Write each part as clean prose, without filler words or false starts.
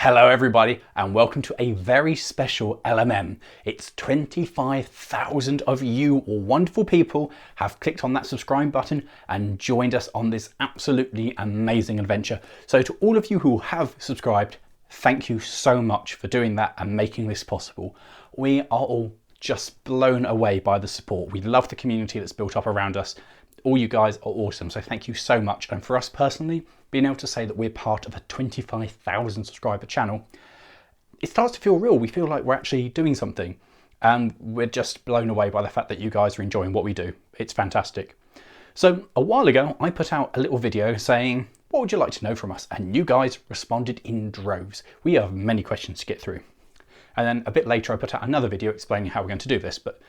Hello everybody and welcome to a very special LMM. It's 25,000 of you wonderful people have clicked on that subscribe button and joined us on this absolutely amazing adventure. So to all of you who have subscribed, thank you so much for doing that and making this possible. We are all just blown away by the support. We love the community that's built up around us. All you guys are awesome, so thank you so much. And for us personally, being able to say that we're part of a 25,000 subscriber channel, it starts to feel real. We feel like we're actually doing something, and we're just blown away by the fact that you guys are enjoying what we do. It's fantastic. So a while ago, I put out a little video saying, what would you like to know from us? And you guys responded in droves. We have many questions to get through. And then a bit later, I put out another video explaining how we're going to do this, but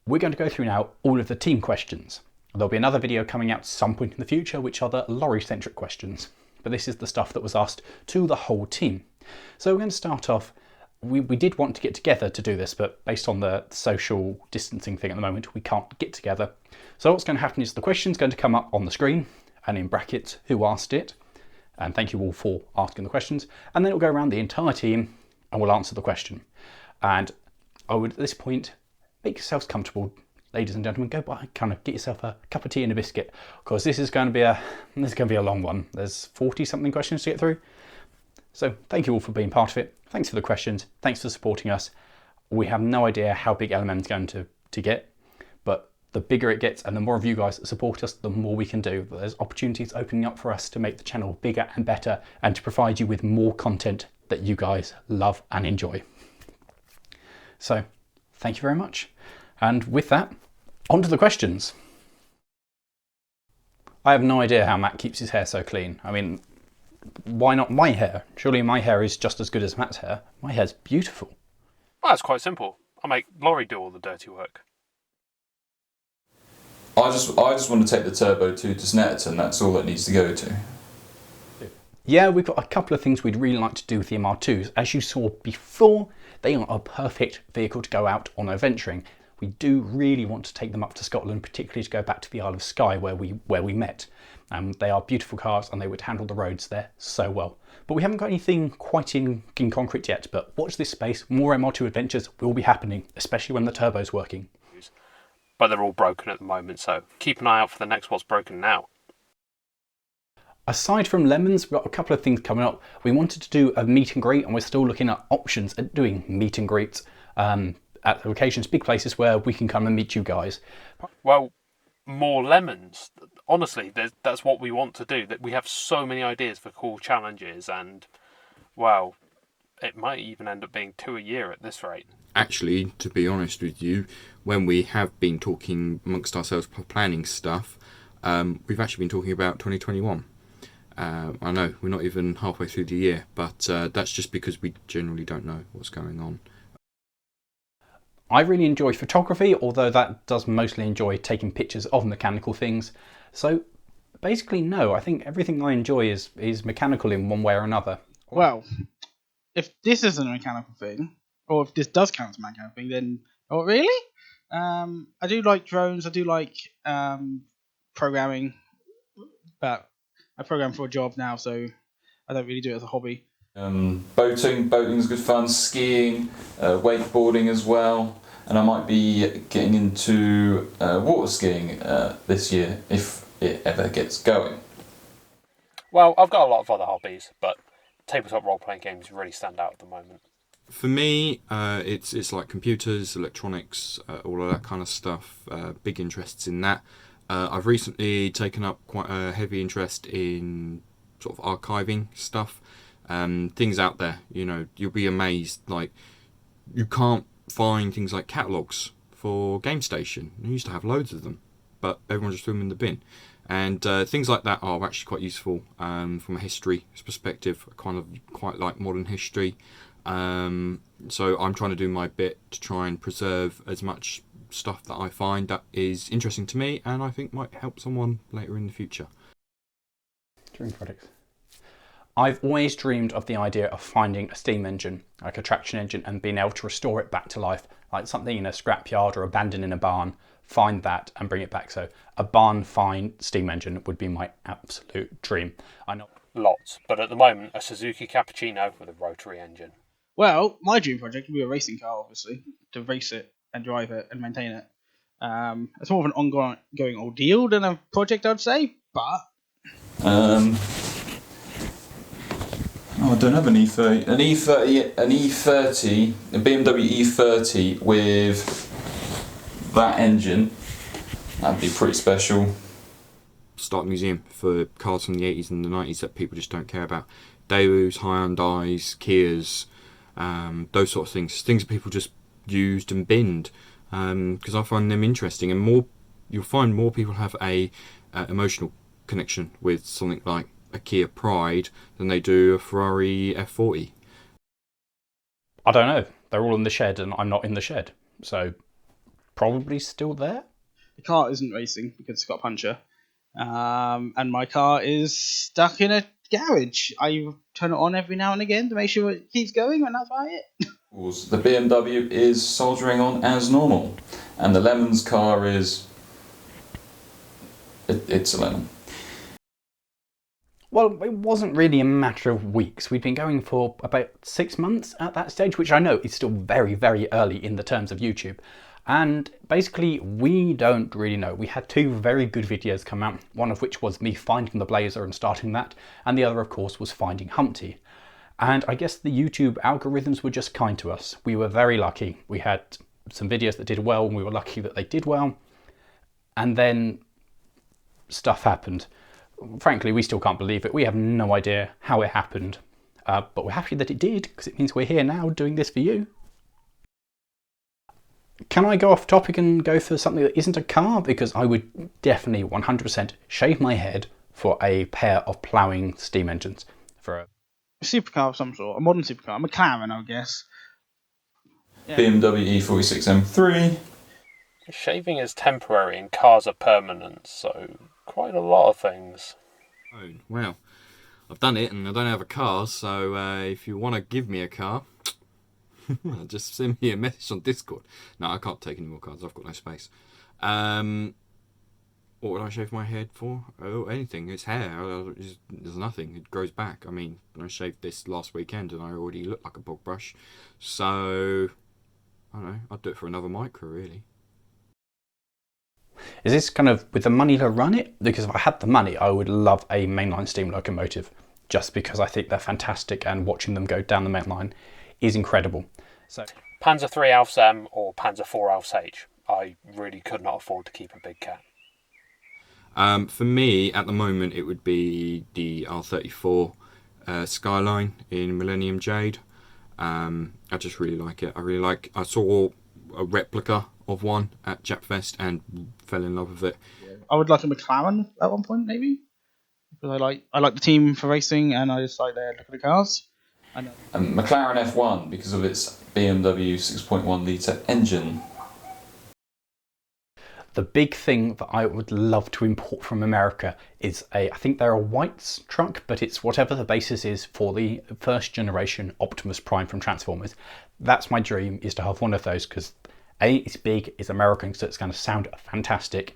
we're going to go through now all of the team questions. There'll be another video coming out at some point in the future, which are the Lawrie-centric questions. But this is the stuff that was asked to the whole team. So we're going to start off. We did want to get together to do this, but based on the social distancing thing at the moment, we can't get together. So what's going to happen is the question's going to come up on the screen and in brackets, who asked it. And thank you all for asking the questions. And then it'll go around the entire team and we'll answer the question. And I would, at this point, make yourselves comfortable. Ladies and gentlemen, go by, kind of get yourself a cup of tea and a biscuit, because this is going to be a long one. There's 40 something questions to get through. So thank you all for being part of it. Thanks for the questions. Thanks for supporting us. We have no idea how big LMM is going to get, but the bigger it gets and the more of you guys that support us, the more we can do. There's opportunities opening up for us to make the channel bigger and better and to provide you with more content that you guys love and enjoy. So thank you very much. And with that, on to the questions. I have no idea how Matt keeps his hair so clean. I mean, why not my hair? Surely my hair is just as good as Matt's hair. My hair's beautiful. Well, that's quite simple. I make Lawrie do all the dirty work. I just want to take the turbo to Snetterton. That's all it needs to go to. Yeah, we've got a couple of things we'd really like to do with the MR2s. As you saw before, they are a perfect vehicle to go out on adventuring. We do really want to take them up to Scotland, particularly to go back to the Isle of Skye where we met. They are beautiful cars and they would handle the roads there so well. But we haven't got anything quite in concrete yet, but watch this space. More MR2 adventures will be happening, especially when the turbo's working. But they're all broken at the moment, so keep an eye out for the next what's broken now. Aside from lemons, we've got a couple of things coming up. We wanted to do a meet and greet, and we're still looking at options at doing meet and greets at locations, big places where we can come and meet you guys. Well, more lemons. Honestly, that's what we want to do. That we have so many ideas for cool challenges, and well, it might even end up being 2 a year at this rate. Actually, to be honest with you, when we have been talking amongst ourselves planning stuff, we've actually been talking about 2021. I know we're not even halfway through the year, but that's just because we generally don't know what's going on. I really enjoy photography, although that does mostly enjoy taking pictures of mechanical things. So basically, no, I think everything I enjoy is mechanical in one way or another. Well, if this isn't a mechanical thing, or if this does count as a mechanical thing, then oh really? I do like drones. I do like programming, but I program for a job now, so I don't really do it as a hobby. Boating's good fun, skiing, wakeboarding as well, and I might be getting into water skiing this year if it ever gets going. Well, I've got a lot of other hobbies, but tabletop role-playing games really stand out at the moment. For me, it's like computers, electronics, all of that kind of stuff. Big interests in that. I've recently taken up quite a heavy interest in sort of archiving stuff. Things out there, you know, you'll be amazed. Like, you can't find things like catalogues for Game Station. You used to have loads of them, but everyone just threw them in the bin. And things like that are actually quite useful from a history perspective. I kind of quite like modern history. So I'm trying to do my bit to try and preserve as much stuff that I find that is interesting to me and I think might help someone later in the future. Dream projects. I've always dreamed of the idea of finding a steam engine, like a traction engine, and being able to restore it back to life, like something in a scrapyard or abandoned in a barn, find that and bring it back. So a barn find steam engine would be my absolute dream. I know. lots. But at the moment, a Suzuki Cappuccino with a rotary engine. Well, my dream project would be a racing car, obviously, to race it and drive it and maintain it. It's more of an ongoing ordeal than a project, I'd say, but... I don't have an E30. An E30, a BMW E30 with that engine, that'd be pretty special. Start a museum for cars from the 80s and the 90s that people just don't care about. Daewoo's, Hyundai's, Kias, those sort of things. Things that people just used and binned. Because I find them interesting, and you'll find more people have a emotional connection with something like a Kia Pride than they do a Ferrari F40. I don't know. They're all in the shed and I'm not in the shed. So probably still there. The car isn't racing because it's got a puncture. And my car is stuck in a garage. I turn it on every now and again to make sure it keeps going, and that's about it. The BMW is soldering on as normal, and the Lemon's car is... It's a Lemon. Well, it wasn't really a matter of weeks. We'd been going for about 6 months at that stage, which I know is still very, very early in the terms of YouTube. And basically, we don't really know. We had 2 very good videos come out, one of which was me finding the Blazer and starting that, and the other, of course, was finding Humpty. And I guess the YouTube algorithms were just kind to us. We were very lucky. We had some videos that did well, and we were lucky that they did well. And then stuff happened. Frankly, we still can't believe it. We have no idea how it happened. But we're happy that it did, because it means we're here now doing this for you. Can I go off topic and go for something that isn't a car? Because I would definitely 100% shave my head for a pair of ploughing steam engines. For a Supercar of some sort, a modern supercar, a McLaren, I guess. Yeah. BMW E46 M3. Shaving is temporary and cars are permanent, so quite a lot of things. Oh, well, I've done it and I don't have a car, so if you want to give me a car, just send me a message on Discord. No, I can't take any more cards, I've got no space. What would I shave my head for? Oh, anything. It's hair. There's nothing. It grows back. I mean, I shaved this last weekend and I already look like a bog brush. So, I don't know. I'd do it for another micro, really. Is this kind of with the money to run it? Because if I had the money, I would love a mainline steam locomotive, just because I think they're fantastic and watching them go down the main line is incredible. So, Panzer III Alfs M or Panzer IV Alfs H. I really could not afford to keep a big cat. For me, at the moment, it would be the R34 Skyline in Millennium Jade. I just really like it. I saw a replica of one at Japfest and fell in love with it. I would like a McLaren at one point, maybe, because I like the team for racing, and I just like their look at the cars. And McLaren F1 because of its BMW 6.1 litre engine. The big thing that I would love to import from America is I think they're a White's truck, but it's whatever the basis is for the first generation Optimus Prime from Transformers. That's my dream, is to have one of those, because A, it's big, it's American, so it's going to sound fantastic.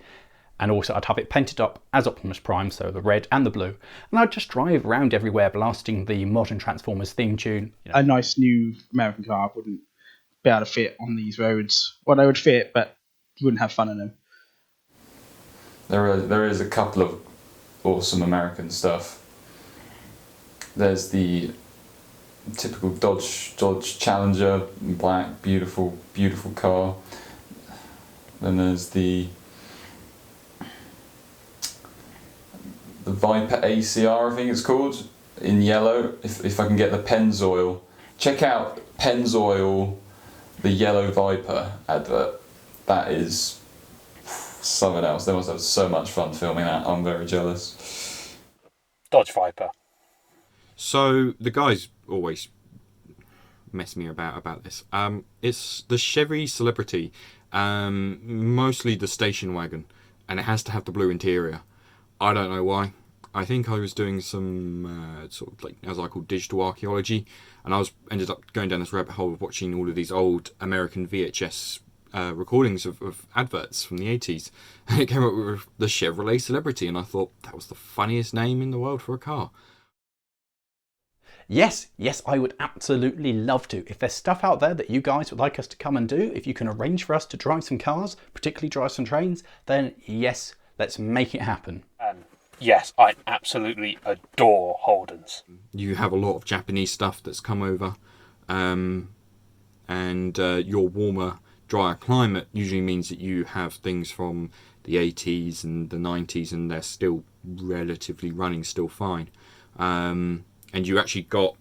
And also I'd have it painted up as Optimus Prime, so the red and the blue. And I'd just drive around everywhere blasting the modern Transformers theme tune. You know. A nice new American car wouldn't be able to fit on these roads. Well, they would fit, but you wouldn't have fun in them. There is a couple of awesome American stuff. There's the typical Dodge Challenger, black, beautiful car. Then there's the Viper ACR, I think it's called, in yellow. If I can get the Pennzoil, check out Pennzoil, the yellow Viper advert. That is something else. They must have so much fun filming that. I'm very jealous. Dodge Viper. So the guys always mess me about this. It's the Chevy Celebrity, mostly the station wagon, and it has to have the blue interior. I don't know why. I think I was doing some sort of, like, as I call, digital archaeology, and I ended up going down this rabbit hole of watching all of these old American VHS recordings of adverts from the 80s, and it came up with the Chevrolet Celebrity, and I thought that was the funniest name in the world for a car. Yes, I would absolutely love to. If there's stuff out there that you guys would like us to come and do, if you can arrange for us to drive some cars, particularly drive some trains, then yes, let's make it happen. Yes, I absolutely adore Holdens. You have a lot of Japanese stuff that's come over, and your warmer, drier climate usually means that you have things from the 80s and the 90s, and they're still relatively running still fine. And you actually got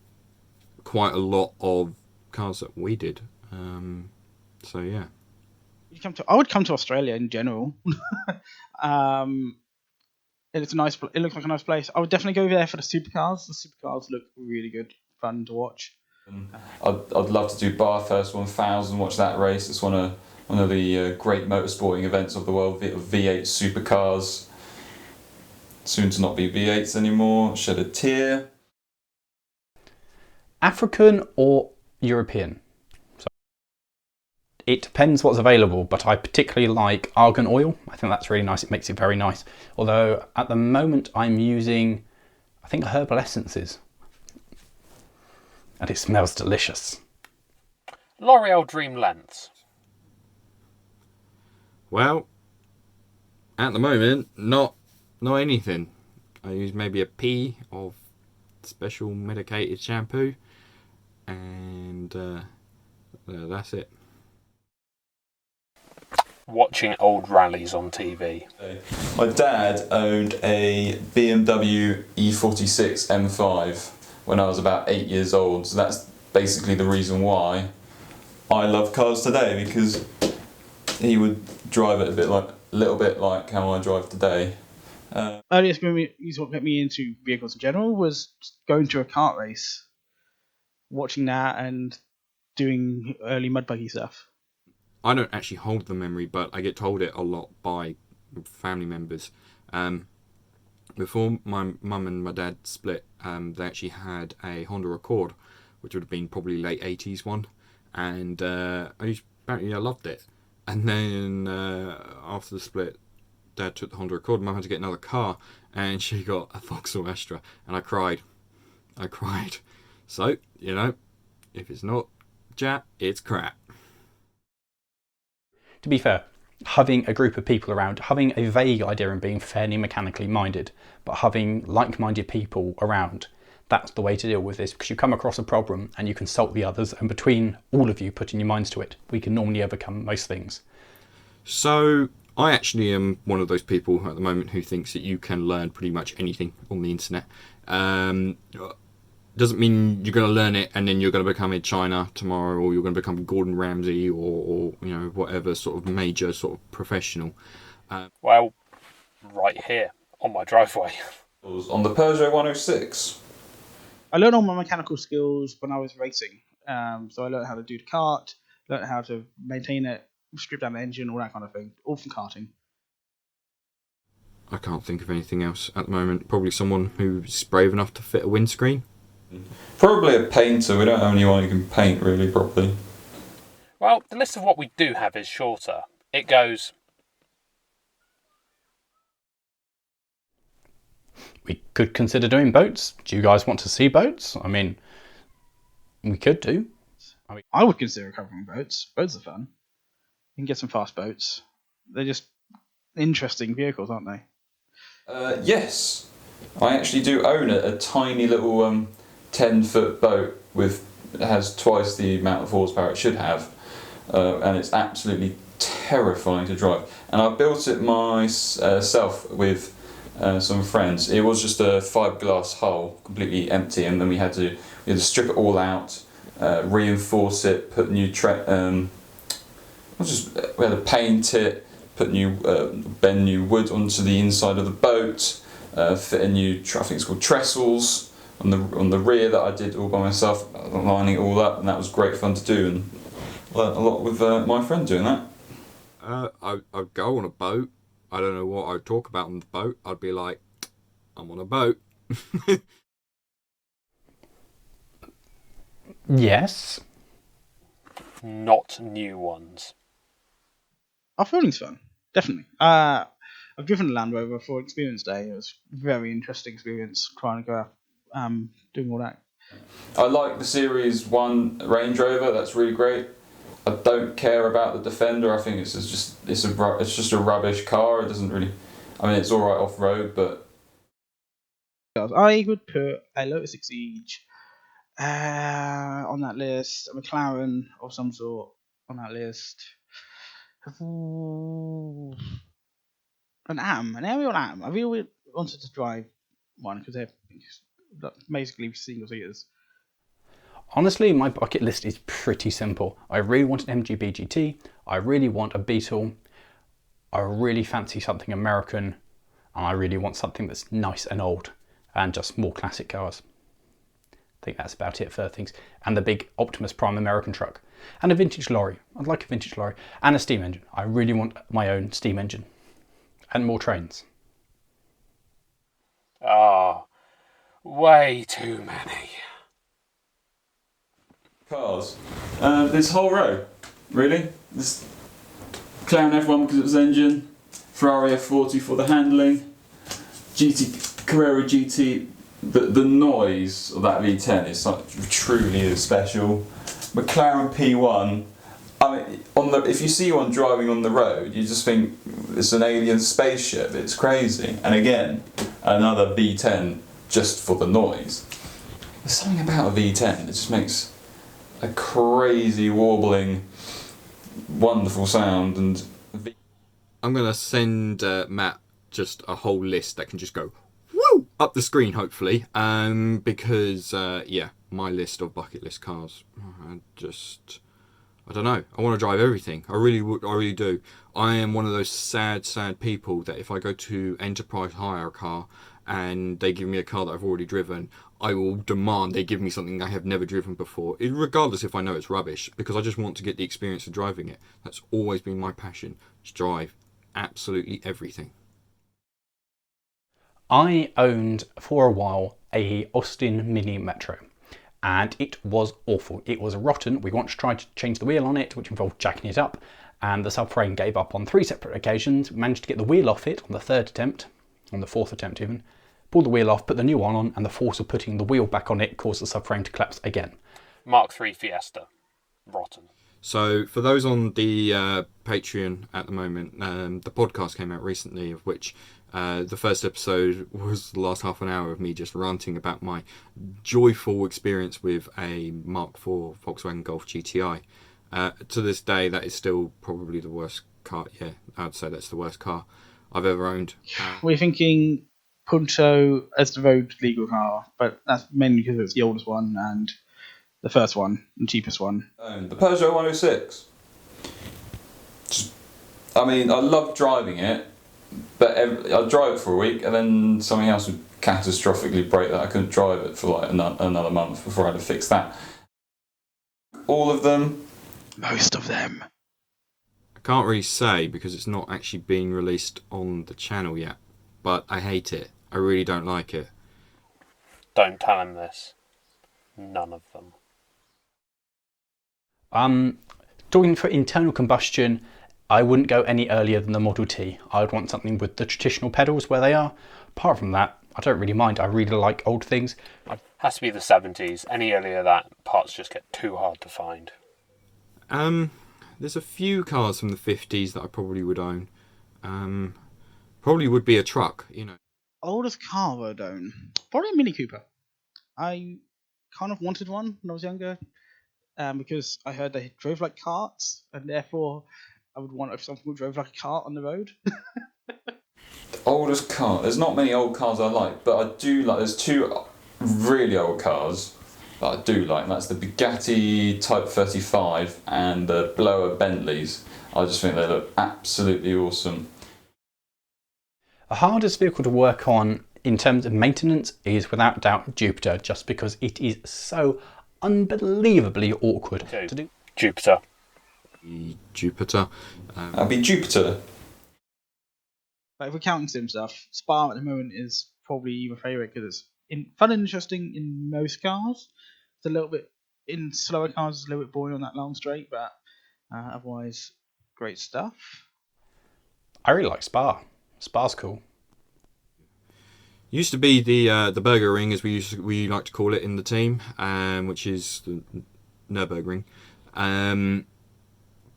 quite a lot of cars that we did. So yeah. I would come to Australia in general. It's a nice. It looks like a nice place. I would definitely go there for the supercars. The supercars look really good, fun to watch. I'd love to do Bathurst 1000. Watch that race. It's one of the great motorsporting events of the world. V8 supercars. Soon to not be V8s anymore. Shed a tear. African or European? So it depends what's available, but I particularly like argan oil. I think that's really nice. It makes it very nice. Although at the moment I'm using, I think, herbal essences. And it smells delicious. L'Oreal Dream Lengths. Well, at the moment, not anything. I use maybe a pea of special medicated shampoo, and that's it. Watching old rallies on TV. My dad owned a BMW E46 M5 when I was about 8 years old, so that's basically the reason why I love cars today, because he would drive it a little bit like how I drive today. Earliest experience what got me into vehicles in general was going to a kart race, watching that, and doing early mud buggy stuff. I don't actually hold the memory, but I get told it a lot by family members. Before my mum and my dad split, they actually had a Honda Accord, which would have been probably late 80s one, and apparently I loved it. And then after the split, Dad took the Honda Accord, Mum had to get another car, and she got a Vauxhall Astra, and I cried. So, if it's not Jat, it's crap. To be fair, having a group of people around, having a vague idea and being fairly mechanically minded, but having like-minded people around, that's the way to deal with this, because you come across a problem and you consult the others, and between all of you putting your minds to it, we can normally overcome most things. So I actually am one of those people at the moment who thinks that you can learn pretty much anything on the internet. Doesn't mean you're going to learn it and then you're going to become in China tomorrow, or you're going to become Gordon Ramsay, or whatever sort of major sort of professional. Well, right here on my driveway. On the Peugeot 106. I learned all my mechanical skills when I was racing. So I learned how to do the kart, learned how to maintain it, strip down the engine, all that kind of thing, all from karting. I can't think of anything else at the moment. Probably someone who's brave enough to fit a windscreen. Probably a painter. We don't have anyone who can paint really properly. Well, the list of what we do have is shorter. It goes... We could consider doing boats. Do you guys want to see boats? I mean, we could do. I would consider covering boats. Boats are fun. You can get some fast boats. They're just interesting vehicles, aren't they? Yes. I actually do own a tiny little 10-foot boat it has twice the amount of horsepower it should have, and it's absolutely terrifying to drive. And I built it myself with some friends. It was just a fiberglass hull, completely empty, and then we had to strip it all out, reinforce it, put new we had to paint it, bend new wood onto the inside of the boat, fit a new, I think it's called trestles on the rear that I did all by myself, lining it all up, and that was great fun to do, and learnt a lot with my friend doing that. I'd go on a boat. I don't know what I'd talk about on the boat. I'd be like, I'm on a boat. Yes. Not new ones. Off-roading's fun, definitely. I've driven a Land Rover for Experience Day. It was a very interesting experience trying to go out, doing all that. I like the Series 1 Range Rover, that's really great. I don't care about the Defender. I think it's just a rubbish car. It doesn't really. I mean, it's all right off road, but I would put a Lotus Exige on that list, a McLaren of some sort on that list. Ooh, an aerial Atom. I really wanted to drive one because they're basically single seaters. Honestly, my bucket list is pretty simple. I really want an MGB GT, I really want a Beetle, I really fancy something American, and I really want something that's nice and old, and just more classic cars. I think that's about it for things. And the big Optimus Prime American truck. And a vintage lorry. I'd like a vintage lorry. And a steam engine. I really want my own steam engine. And more trains. Ah, way too many. cars. This whole row, really. This Clown F1 because it was engine, Ferrari F40 for the handling, Carrera GT. The noise of that V10 is truly special. McLaren P1. I mean, if you see one driving on the road, you just think it's an alien spaceship. It's crazy. And again, another V10 just for the noise. There's something about a V10 that just makes a crazy warbling, wonderful sound. And I'm gonna send Matt just a whole list that can just go woo up the screen, hopefully. Because yeah, my list of bucket list cars. I don't know. I want to drive everything. I really do. I am one of those sad people that if I go to Enterprise hire a car and they give me a car that I've already driven, I will demand they give me something I have never driven before, regardless if I know it's rubbish, because I just want to get the experience of driving it. That's always been my passion, to drive absolutely everything. I owned for a while a Austin Mini Metro. And it was awful. It was rotten. We once tried to change the wheel on it, which involved jacking it up, and the subframe gave up on 3 separate occasions. We managed to get the wheel off it on the 3rd attempt, on the 4th attempt even. Pulled the wheel off, put the new one on, and the force of putting the wheel back on it caused the subframe to collapse again. Mark III Fiesta. Rotten. So for those on the Patreon at the moment, the podcast came out recently, of which the first episode was the last half an hour of me just ranting about my joyful experience with a Mark IV Volkswagen Golf GTI. To this day, that is still probably the worst car. Yeah, I'd say that's the worst car I've ever owned. We're thinking Punto as the road legal car, but that's mainly because it's the oldest one and the first one, the cheapest one. the Peugeot 106. I mean, I love driving it, but I'd drive it for a week and then something else would catastrophically break that I couldn't drive it for like another month before I had to fix that. All of them? Most of them. I can't really say because it's not actually being released on the channel yet, but I hate it. I really don't like it. Don't tell him this. None of them. Talking for internal combustion, I wouldn't go any earlier than the Model T. I would want something with the traditional pedals where they are. Apart from that, I don't really mind. I really like old things. Has to be the 70s. Any earlier that, parts just get too hard to find. There's a few cars from the 50s that I probably would own. Probably would be a truck, you know. Oldest car I'd own? Probably a Mini Cooper. I kind of wanted one when I was younger, because I heard they drove like carts, and therefore I would want if something that drove like a cart on the road. Oldest car. There's not many old cars I like, but I do like. There's 2 really old cars that I do like. And that's the Bugatti Type 35 and the blower Bentleys. I just think they look absolutely awesome. The hardest vehicle to work on in terms of maintenance is without doubt Jupiter, just because it is so unbelievably awkward to do. Jupiter. Jupiter. That'd be Jupiter. But if we're counting sim stuff, Spa at the moment is probably my favourite because it's fun and interesting in most cars. It's a little bit in slower cars, it's a little bit boring on that long straight, but otherwise, great stuff. I really like Spa. Spa's cool. Used to be the Burger Ring, as we like to call it in the team, which is the Nürburgring.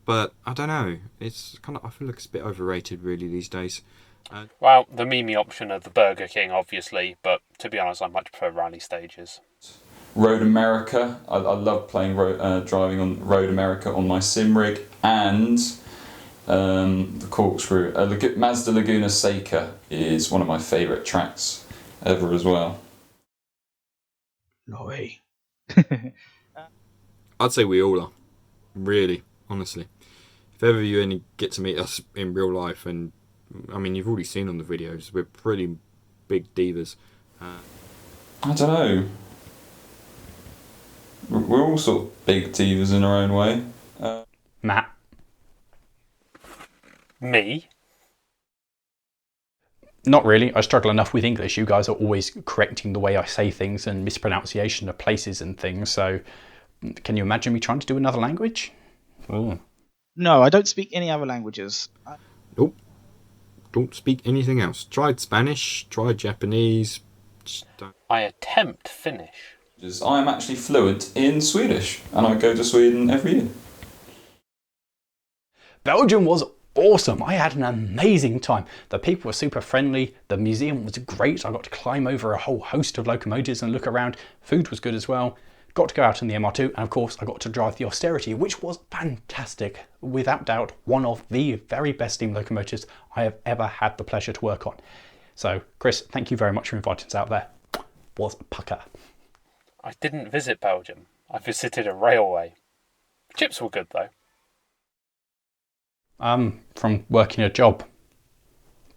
But I don't know. It's kind of, I feel like it's a bit overrated really these days. Well, the Mimi option of the Burger King, obviously, but to be honest, I much prefer rally stages. Road America. I love playing driving on Road America on my sim rig, and the Corkscrew. Mazda Laguna Seca is one of my favourite tracks ever as well. No way. I'd say we all are, really, honestly. If ever you only get to meet us in real life, and I mean, you've already seen on the videos, we're pretty big divas. I don't know. We're all sort of big divas in our own way. Matt? Me? Not really. I struggle enough with English. You guys are always correcting the way I say things and mispronunciation of places and things. So can you imagine me trying to do another language? Ooh. No, I don't speak any other languages. Nope. Don't speak anything else. Tried Spanish, tried Japanese. Just don't. I attempt Finnish. I am actually fluent in Swedish, and I go to Sweden every year. Belgium was awesome. I had an amazing time. The people were super friendly. The museum was great. I got to climb over a whole host of locomotives and look around. Food was good as well. Got to go out in the MR2, and of course I got to drive the Austerity, which was fantastic. Without doubt, one of the very best steam locomotives I have ever had the pleasure to work on. So, Chris, thank you very much for inviting us out there. Was pucker. I didn't visit Belgium. I visited a railway. Chips were good though. From working a job,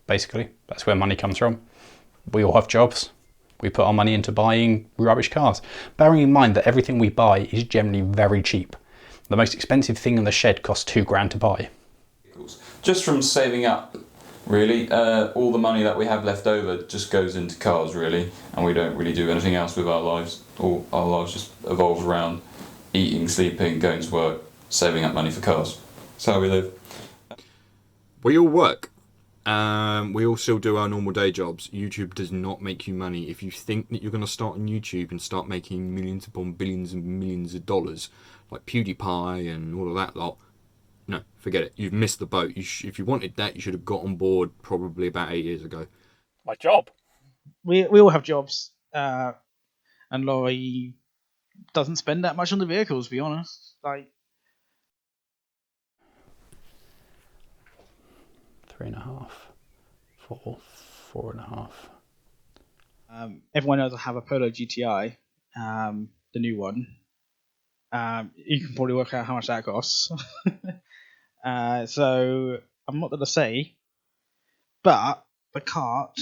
basically. That's where money comes from. We all have jobs. We put our money into buying rubbish cars. Bearing in mind that everything we buy is generally very cheap. The most expensive thing in the shed costs £2,000 to buy. Just from saving up, really, all the money that we have left over just goes into cars, really, and we don't really do anything else with our lives. All our lives just evolve around eating, sleeping, going to work, saving up money for cars. That's how we live. We all work. We all still do our normal day jobs. YouTube does not make you money. If you think that you're going to start on YouTube and start making millions upon billions and millions of dollars, like PewDiePie and all of that lot, no, forget it. You've missed the boat. If you wanted that, you should have got on board probably about 8 years ago. My job. We all have jobs, and Lawrie doesn't spend that much on the vehicles, to be honest. Like 3.5, 4.5. Everyone knows I have a Polo GTI, the new one. You can probably work out how much that costs. So I'm not going to say, but the cart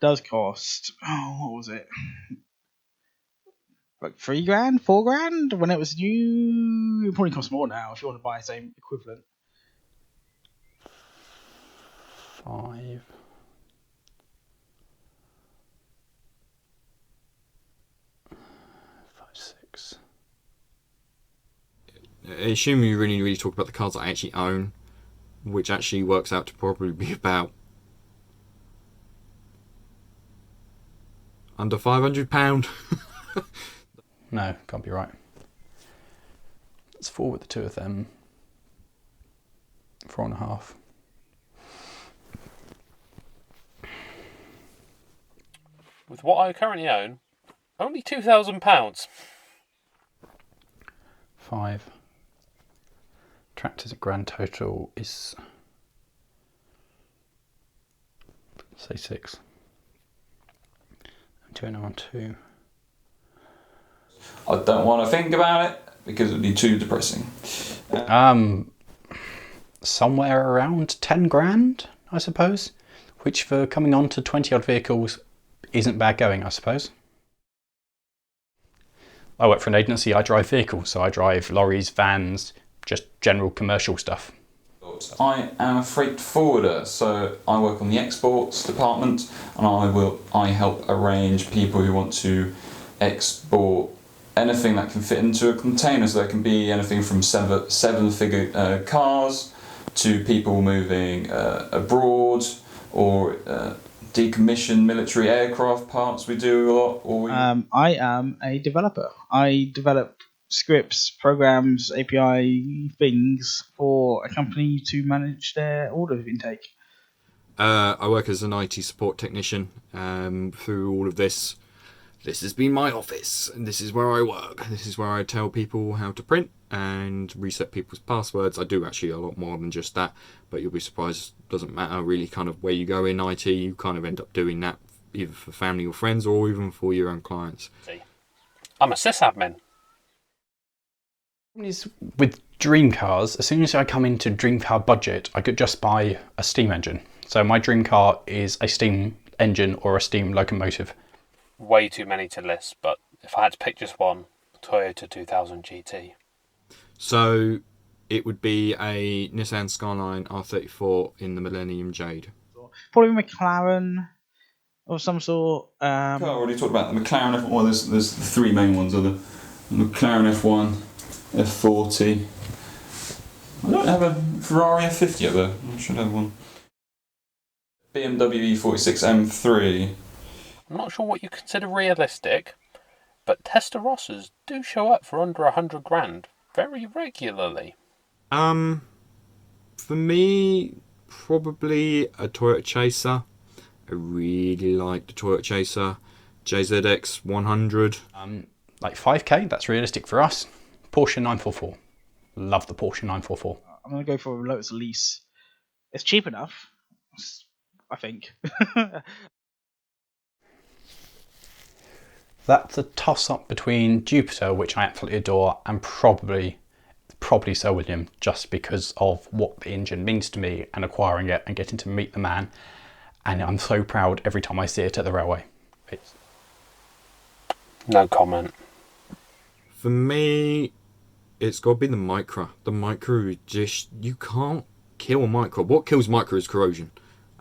does cost, what was it? Like $3,000, $4,000 when it was new. It probably costs more now if you want to buy the same equivalent. 5. I assume you really talk about the cars I actually own, which actually works out to probably be about under £500. No, can't be right. Let's forward the two of them. 4.5. With what I currently own, only £2,000. 5. Tractors at grand total is, say 6. And 2.2. I don't want to think about it because it would be too depressing. Somewhere around 10 grand, I suppose, which for coming on to 20 odd vehicles isn't bad going, I suppose. I work for an agency, I drive vehicles, so I drive lorries, vans, just general commercial stuff. I am a freight forwarder, so I work on the exports department, and I help arrange people who want to export anything that can fit into a container. So that can be anything from seven-figure cars to people moving abroad, or decommission military aircraft parts we do a lot? Or I am a developer. I develop scripts, programs, API things for a company to manage their order intake. I work as an IT support technician. Through all of this, this has been my office, and this is where I work. This is where I tell people how to print and reset people's passwords. I do actually a lot more than just that, but you'll be surprised. It doesn't matter really kind of where you go in IT, you kind of end up doing that either for family or friends or even for your own clients. See, I'm a sysadmin. With dream cars, as soon as I come into dream car budget, I could just buy a steam engine. So my dream car is a steam engine or a steam locomotive. Way too many to list, but if I had to pick just one, Toyota 2000 GT. So it would be a Nissan Skyline R34 in the Millennium Jade. Probably McLaren of some sort. I already talked about the McLaren F1. Well, there's the three main ones are the McLaren F1, F40. I don't have a Ferrari F50 yet though. I should have one. BMW E46 M3. I'm not sure what you consider realistic, but Testarossas do show up for under 100 grand very regularly. For me, probably a Toyota Chaser. I really like the Toyota Chaser. JZX 100. Like 5k, that's realistic for us. Porsche 944. Love the Porsche 944. I'm going to go for a Lotus Elise. It's cheap enough, I think. That's a toss-up between Jupiter, which I absolutely adore, and probably Sir William, just because of what the engine means to me and acquiring it and getting to meet the man. And I'm so proud every time I see it at the railway. No comment. For me, it's got to be the Micra. The Micra is just, you can't kill a Micra. What kills Micra is corrosion.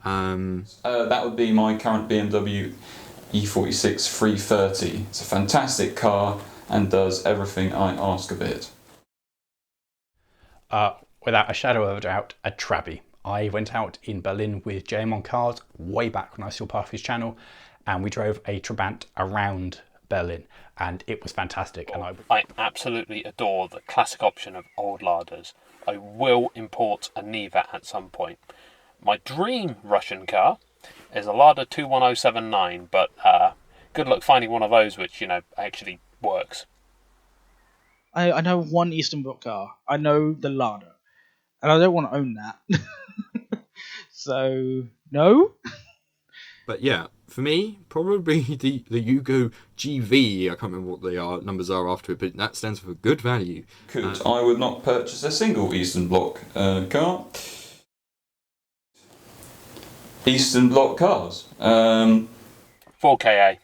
That would be my current BMW E46 330. It's a fantastic car and does everything I ask of it. Without a shadow of a doubt, a Trabi. I went out in Berlin with JM on Cars way back when I still part of his channel, and we drove a Trabant around Berlin, and it was fantastic. And I absolutely adore the classic option of old Ladas. I will import a Niva at some point. My dream Russian car is a Lada 21079, but good luck finding one of those which, actually works. I know one Eastern Bloc car. I know the Lada. And I don't want to own that. So, no? But yeah, for me, probably the Yugo GV. I can't remember what the numbers are after it, but that stands for good value. I would not purchase a single Eastern Bloc car. Eastern Bloc cars. 4KA.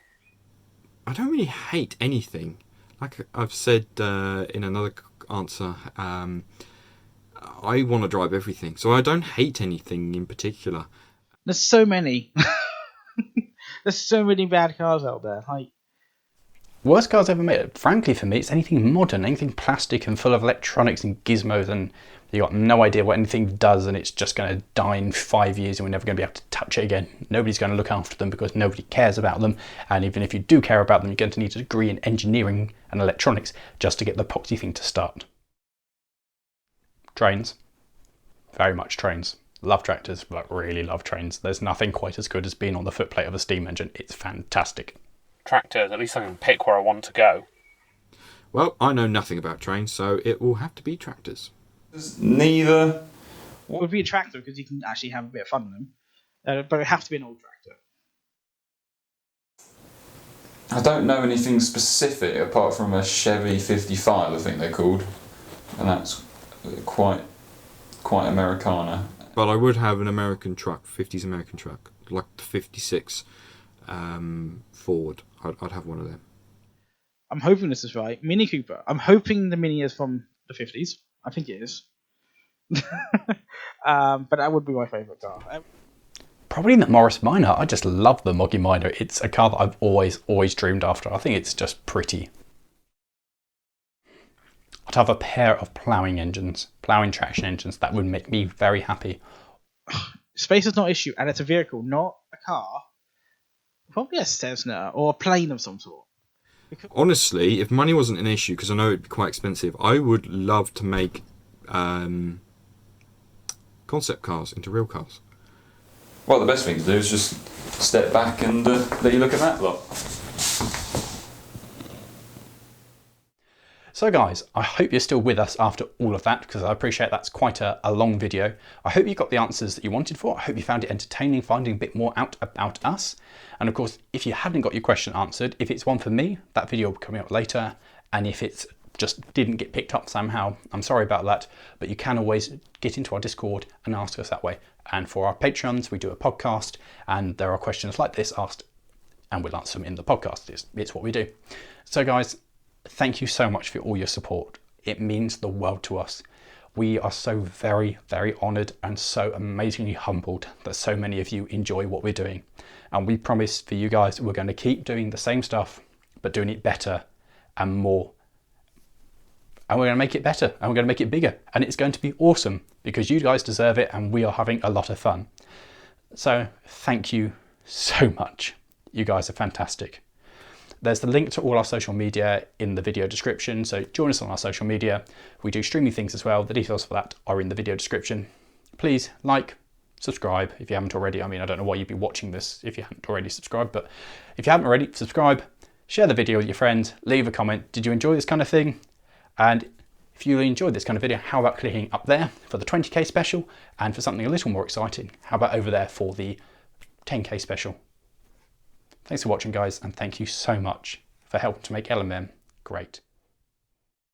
I don't really hate anything. Like I've said in another answer, I want to drive everything, so I don't hate anything in particular. There's so many. There's so many bad cars out there. Worst cars ever made. Frankly, for me, it's anything modern, anything plastic and full of electronics and gizmos, and you got no idea what anything does, and it's just going to die in 5 years, and we're never going to be able to touch it again. Nobody's going to look after them because nobody cares about them, and even if you do care about them, you're going to need a degree in engineering and electronics just to get the poxy thing to start. Trains. Very much trains. Love tractors, but really love trains. There's nothing quite as good as being on the footplate of a steam engine. It's fantastic. Tractors, at least I can pick where I want to go. Well, I know nothing about trains, so it will have to be tractors. Neither. It would be a tractor because you can actually have a bit of fun with them. But it have to be an old tractor. I don't know anything specific apart from a Chevy 55, I think they're called. And that's quite Americana. But I would have an American truck, 50s American truck, like the 56 Ford. I'd have one of them. I'm hoping this is right. Mini Cooper. I'm hoping the Mini is from the 50s. I think it is. But that would be my favourite car. Probably the Morris Minor. I just love the Moggy Minor. It's a car that I've always dreamed after. I think it's just pretty. I'd have a pair of ploughing traction engines. That would make me very happy. Space is not an issue, and it's a vehicle, not a car. Probably a Cessna or a plane of some sort. Honestly, if money wasn't an issue, because I know it'd be quite expensive, I would love to make concept cars into real cars. Well, the best thing to do is just step back and let you look at that lot. So guys, I hope you're still with us after all of that, because I appreciate that's quite a long video. I hope you got the answers that you wanted for. I hope you found it entertaining, finding a bit more out about us. And of course, if you hadn't got your question answered, if it's one for me, that video will be coming up later. And if it just didn't get picked up somehow, I'm sorry about that, but you can always get into our Discord and ask us that way. And for our Patreons, we do a podcast, and there are questions like this asked, and we'll answer them in the podcast. It's what we do. So guys, thank you so much for all your support. It means the world to us. We are so very, very honoured and so amazingly humbled that so many of you enjoy what we're doing. And we promise for you guys, we're going to keep doing the same stuff, but doing it better and more. And we're going to make it better, and we're going to make it bigger. And it's going to be awesome, because you guys deserve it, and we are having a lot of fun. So thank you so much. You guys are fantastic. There's the link to all our social media in the video description, so join us on our social media. We do streaming things as well. The details for that are in the video description. Please like, subscribe if you haven't already. I mean, I don't know why you'd be watching this if you haven't already subscribed, but if you haven't already, subscribe, share the video with your friends, leave a comment. Did you enjoy this kind of thing? And if you enjoyed this kind of video, how about clicking up there for the 20k special? And for something a little more exciting, how about over there for the 10k special? Thanks for watching, guys, and thank you so much for helping to make LMM great.